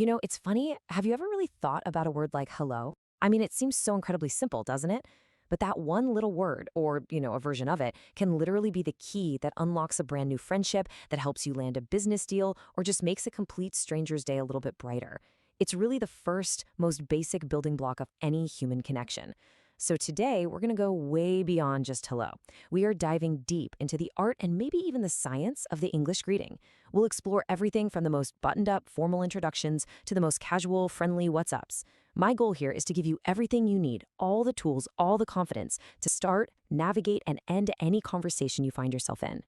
It's funny. Have you ever really thought about a word like hello? I mean, it seems so incredibly simple, doesn't it? But that one little word, or, a version of it, can literally be the key that unlocks a brand new friendship, that helps you land a business deal, or just makes a complete stranger's day a little bit brighter. It's really the first, most basic building block of any human connection. So today, we're going to go way beyond just hello. We are diving deep into the art and maybe even the science of the English greeting. We'll explore everything from the most buttoned-up formal introductions to the most casual, friendly what's-ups. My goal here is to give you everything you need, all the tools, all the confidence to start, navigate, and end any conversation you find yourself in.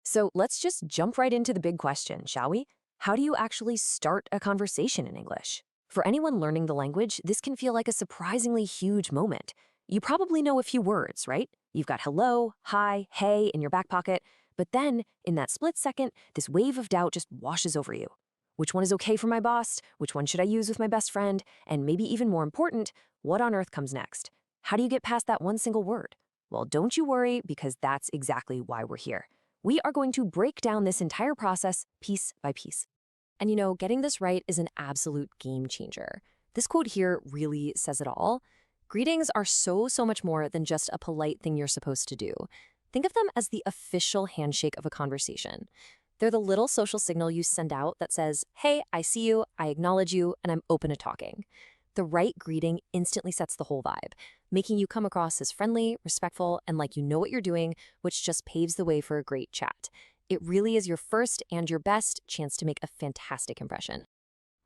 So let's just jump right into the big question, shall we? How do you actually start a conversation in English? For anyone learning the language, this can feel like a surprisingly huge moment. You probably know a few words, right? You've got hello, hi, hey in your back pocket, but then, in that split second, this wave of doubt just washes over you. Which one is okay for my boss? Which one should I use with my best friend? And maybe even more important, what on earth comes next? How do you get past that one single word? Well, don't you worry, because that's exactly why we're here. We are going to break down this entire process piece by piece. And getting this right is an absolute game changer. This quote here really says it all. Greetings are so much more than just a polite thing you're supposed to do. Think of them as the official handshake of a conversation. They're the little social signal you send out that says, hey, I see you, I acknowledge you, and I'm open to talking. The right greeting instantly sets the whole vibe, making you come across as friendly, respectful, and like you know what you're doing, which just paves the way for a great chat. It really is your first and your best chance to make a fantastic impression.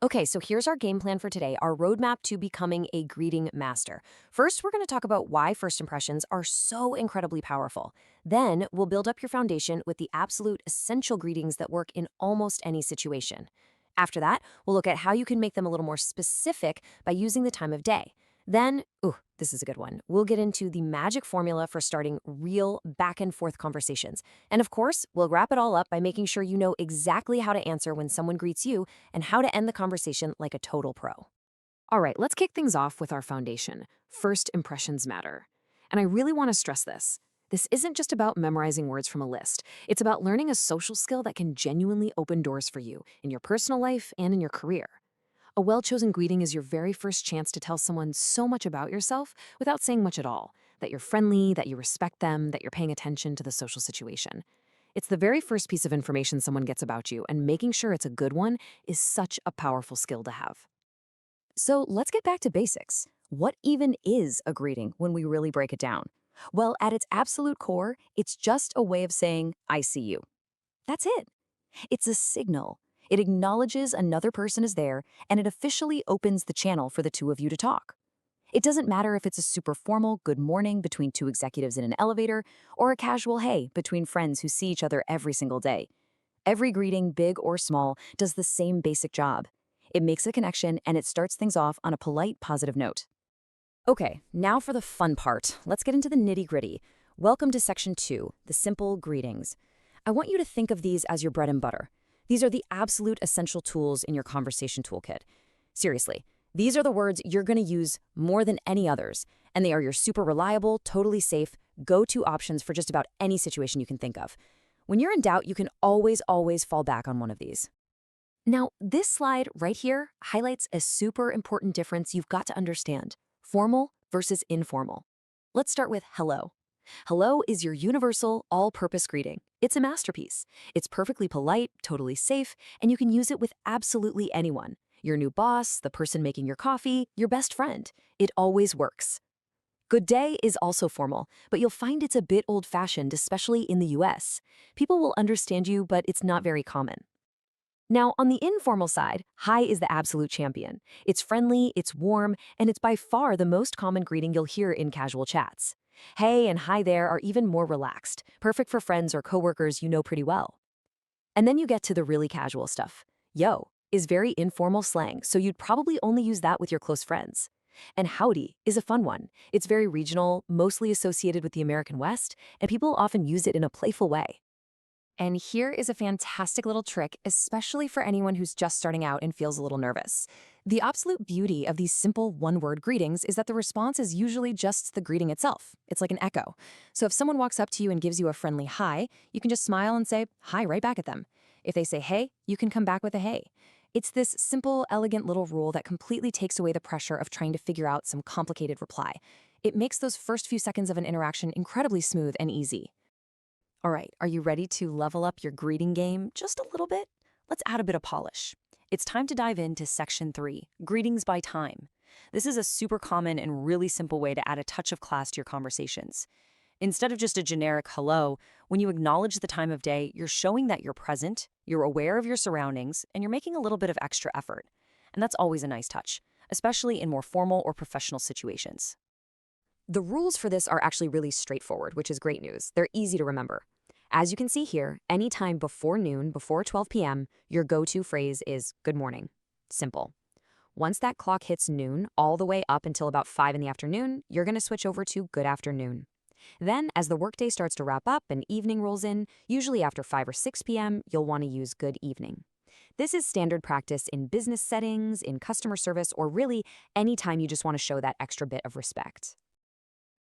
Okay, so here's our game plan for today, our roadmap to becoming a greeting master. First, we're going to talk about why first impressions are so incredibly powerful. Then, we'll build up your foundation with the absolute essential greetings that work in almost any situation. After that, we'll look at how you can make them a little more specific by using the time of day. Then, this is a good one. We'll get into the magic formula for starting real back and forth conversations. And of course, we'll wrap it all up by making sure you know exactly how to answer when someone greets you and how to end the conversation like a total pro. All right, let's kick things off with our foundation. First impressions matter. And I really want to stress this. This isn't just about memorizing words from a list. It's about learning a social skill that can genuinely open doors for you in your personal life and in your career. A well-chosen greeting is your very first chance to tell someone so much about yourself without saying much at all, that you're friendly, that you respect them, that you're paying attention to the social situation. It's the very first piece of information someone gets about you, and making sure it's a good one is such a powerful skill to have. So let's get back to basics. What even is a greeting when we really break it down? Well, at its absolute core, it's just a way of saying, I see you. That's it. It's a signal. It acknowledges another person is there, and it officially opens the channel for the two of you to talk. It doesn't matter if it's a super formal good morning between two executives in an elevator, or a casual hey between friends who see each other every single day. Every greeting, big or small, does the same basic job. It makes a connection, and it starts things off on a polite, positive note. Okay, now for the fun part. Let's get into the nitty-gritty. Welcome to Section 2, the simple greetings. I want you to think of these as your bread and butter. These are the absolute essential tools in your conversation toolkit. Seriously, these are the words you're going to use more than any others, and they are your super reliable, totally safe, go-to options for just about any situation you can think of. When you're in doubt, you can always fall back on one of these. Now, this slide right here highlights a super important difference you've got to understand: formal versus informal. Let's start with hello. Hello is your universal, all-purpose greeting. It's a masterpiece. It's perfectly polite, totally safe, and you can use it with absolutely anyone. Your new boss, the person making your coffee, your best friend. It always works. Good day is also formal, but you'll find it's a bit old-fashioned, especially in the US. People will understand you, but it's not very common. Now, on the informal side, hi is the absolute champion. It's friendly, it's warm, and it's by far the most common greeting you'll hear in casual chats. Hey and hi there are even more relaxed, perfect for friends or coworkers you know pretty well. And then you get to the really casual stuff. Yo is very informal slang, so you'd probably only use that with your close friends. And howdy is a fun one. It's very regional, mostly associated with the American West, and people often use it in a playful way. And here is a fantastic little trick, especially for anyone who's just starting out and feels a little nervous. The absolute beauty of these simple one-word greetings is that the response is usually just the greeting itself. It's like an echo. So if someone walks up to you and gives you a friendly hi, you can just smile and say hi right back at them. If they say hey, you can come back with a hey. It's this simple, elegant little rule that completely takes away the pressure of trying to figure out some complicated reply. It makes those first few seconds of an interaction incredibly smooth and easy. All right, are you ready to level up your greeting game just a little bit? Let's add a bit of polish. It's time to dive into Section 3, Greetings by Time. This is a super common and really simple way to add a touch of class to your conversations. Instead of just a generic hello, when you acknowledge the time of day, you're showing that you're present, you're aware of your surroundings, and you're making a little bit of extra effort. And that's always a nice touch, especially in more formal or professional situations. The rules for this are actually really straightforward, which is great news. They're easy to remember. As you can see here, anytime before noon, before 12 p.m., your go-to phrase is good morning. Simple. Once that clock hits noon, all the way up until about 5 in the afternoon, you're going to switch over to good afternoon. Then, as the workday starts to wrap up and evening rolls in, usually after 5 or 6 p.m., you'll want to use good evening. This is standard practice in business settings, in customer service, or really any time you just want to show that extra bit of respect.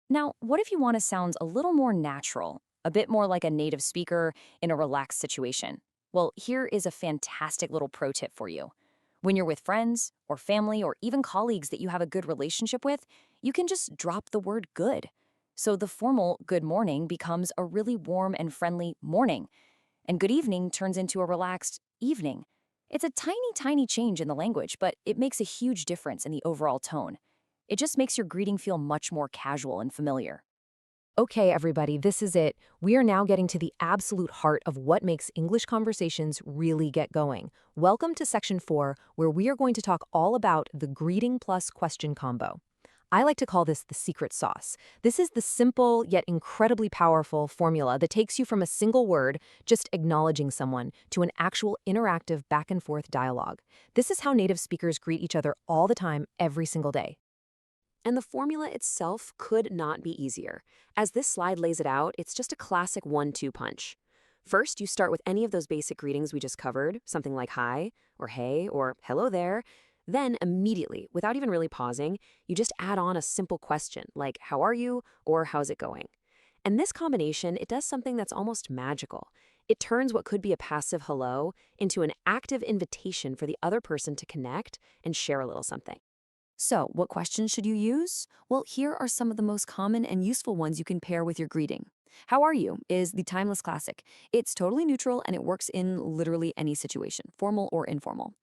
Now, what if you want to sound a little more natural, a bit more like a native speaker in a relaxed situation? Well, here is a fantastic little pro tip for you. When you're with friends or family or even colleagues that you have a good relationship with, you can just drop the word good. So the formal good morning becomes a really warm and friendly morning, and good evening turns into a relaxed evening. It's a tiny, tiny change in the language, but it makes a huge difference in the overall tone. It just makes your greeting feel much more casual and familiar. Okay, everybody, this is it. We are now getting to the absolute heart of what makes English conversations really get going. Welcome to Section 4, where we are going to talk all about the greeting plus question combo. I like to call this the secret sauce. This is the simple yet incredibly powerful formula that takes you from a single word, just acknowledging someone, to an actual interactive back and forth dialogue. This is how native speakers greet each other all the time, every single day. And the formula itself could not be easier. As this slide lays it out, it's just a classic 1-2 punch. First, you start with any of those basic greetings we just covered, something like hi, or hey, or hello there. Then, immediately, without even really pausing, you just add on a simple question like how are you, or how's it going? And this combination, it does something that's almost magical. It turns what could be a passive hello into an active invitation for the other person to connect and share a little something. So, what questions should you use? Well, here are some of the most common and useful ones you can pair with your greeting. How are you is the timeless classic. It's totally neutral and it works in literally any situation, formal or informal.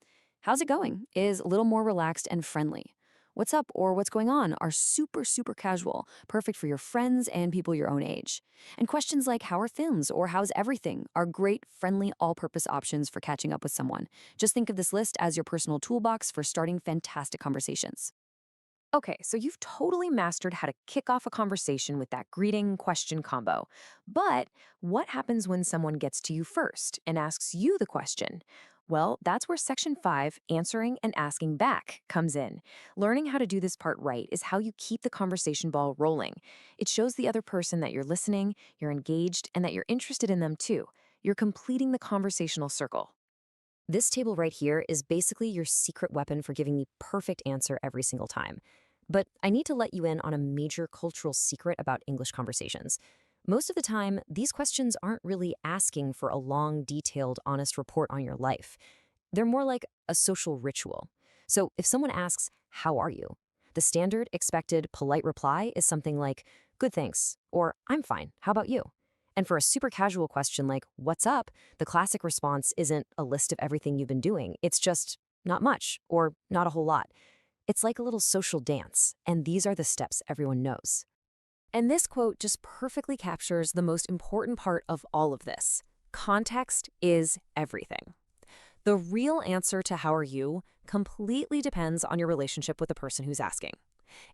How's it going is a little more relaxed and friendly. What's up or what's going on are super, super casual, perfect for your friends and people your own age. And questions like how are things or how's everything are great, friendly, all-purpose options for catching up with someone. Just think of this list as your personal toolbox for starting fantastic conversations. Okay, so you've totally mastered how to kick off a conversation with that greeting question combo. But what happens when someone gets to you first and asks you the question? Well, that's where Section 5, answering and asking back, comes in. Learning how to do this part right is how you keep the conversation ball rolling. It shows the other person that you're listening, you're engaged, and that you're interested in them too. You're completing the conversational circle. This table right here is basically your secret weapon for giving the perfect answer every single time. But I need to let you in on a major cultural secret about English conversations. Most of the time, these questions aren't really asking for a long, detailed, honest report on your life. They're more like a social ritual. So if someone asks, how are you? The standard, expected, polite reply is something like, good thanks, or I'm fine, how about you? And for a super casual question like, what's up? The classic response isn't a list of everything you've been doing. It's just not much or not a whole lot. It's like a little social dance, and these are the steps everyone knows. And this quote just perfectly captures the most important part of all of this. Context is everything. The real answer to how are you completely depends on your relationship with the person who's asking.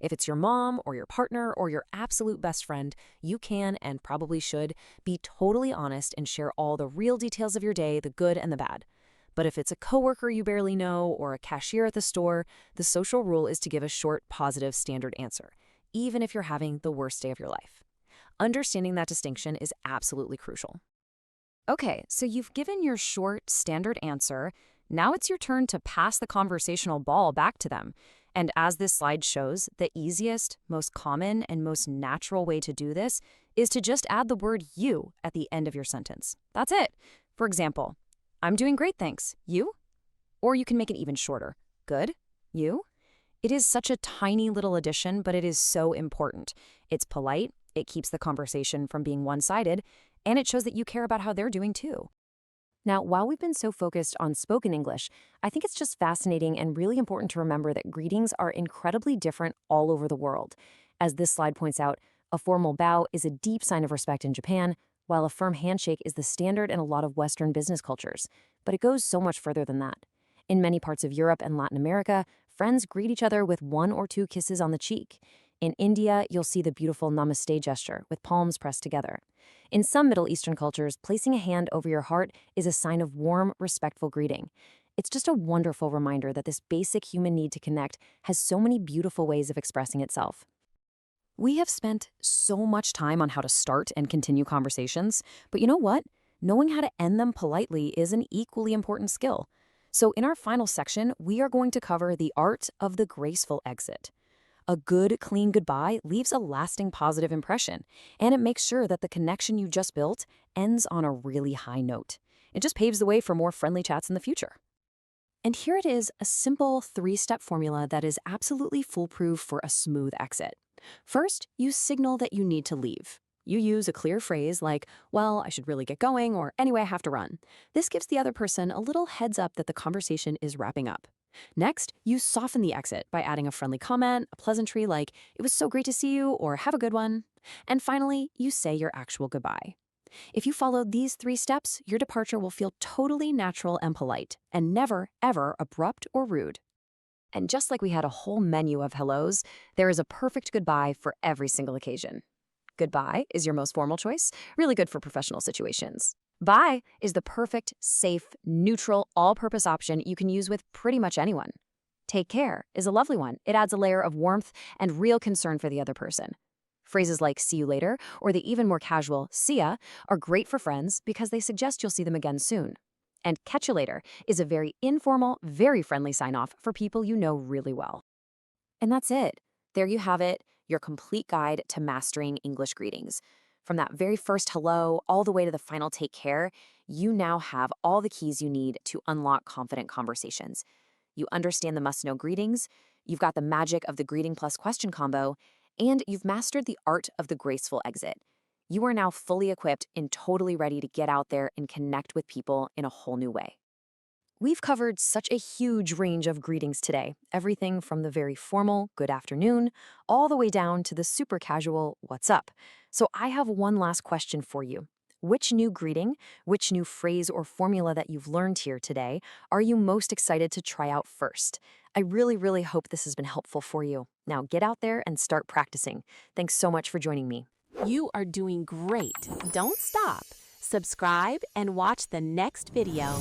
If it's your mom or your partner or your absolute best friend, you can and probably should be totally honest and share all the real details of your day, the good and the bad. But if it's a coworker you barely know or a cashier at the store, the social rule is to give a short, positive, standard answer, even if you're having the worst day of your life. Understanding that distinction is absolutely crucial. Okay, so you've given your short, standard answer. Now it's your turn to pass the conversational ball back to them. And as this slide shows, the easiest, most common, and most natural way to do this is to just add the word you at the end of your sentence. That's it. For example, I'm doing great, thanks. You? Or you can make it even shorter. Good? You? It is such a tiny little addition, but it is so important. It's polite, it keeps the conversation from being one-sided, and it shows that you care about how they're doing too. Now, while we've been so focused on spoken English, I think it's just fascinating and really important to remember that greetings are incredibly different all over the world. As this slide points out, a formal bow is a deep sign of respect in Japan, while a firm handshake is the standard in a lot of Western business cultures. But it goes so much further than that. In many parts of Europe and Latin America, friends greet each other with 1 or 2 kisses on the cheek. In India, you'll see the beautiful namaste gesture with palms pressed together. In some Middle Eastern cultures, placing a hand over your heart is a sign of warm, respectful greeting. It's just a wonderful reminder that this basic human need to connect has so many beautiful ways of expressing itself. We have spent so much time on how to start and continue conversations, but you know what? Knowing how to end them politely is an equally important skill. So in our final section, we are going to cover the art of the graceful exit. A good, clean goodbye leaves a lasting positive impression, and it makes sure that the connection you just built ends on a really high note. It just paves the way for more friendly chats in the future. And here it is, a simple 3-step formula that is absolutely foolproof for a smooth exit. First, you signal that you need to leave. You use a clear phrase like, well, I should really get going, or anyway, I have to run. This gives the other person a little heads up that the conversation is wrapping up. Next, you soften the exit by adding a friendly comment, a pleasantry like, it was so great to see you, or have a good one. And finally, you say your actual goodbye. If you follow these 3 steps, your departure will feel totally natural and polite, and never, ever abrupt or rude. And just like we had a whole menu of hellos, there is a perfect goodbye for every single occasion. Goodbye is your most formal choice, really good for professional situations. Bye is the perfect, safe, neutral, all-purpose option you can use with pretty much anyone. Take care is a lovely one. It adds a layer of warmth and real concern for the other person. Phrases like see you later or the even more casual see ya are great for friends because they suggest you'll see them again soon. And catch you later is a very informal, very friendly sign-off for people you know really well. And that's it. There you have it, your complete guide to mastering English greetings. From that very first hello all the way to the final take care, you now have all the keys you need to unlock confident conversations. You understand the must-know greetings, you've got the magic of the greeting plus question combo, and you've mastered the art of the graceful exit. You are now fully equipped and totally ready to get out there and connect with people in a whole new way. We've covered such a huge range of greetings today, everything from the very formal good afternoon all the way down to the super casual what's up. So I have one last question for you. Which new greeting, which new phrase or formula that you've learned here today are you most excited to try out first? I really, really hope this has been helpful for you. Now get out there and start practicing. Thanks so much for joining me. You are doing great. Don't stop. Subscribe and watch the next video.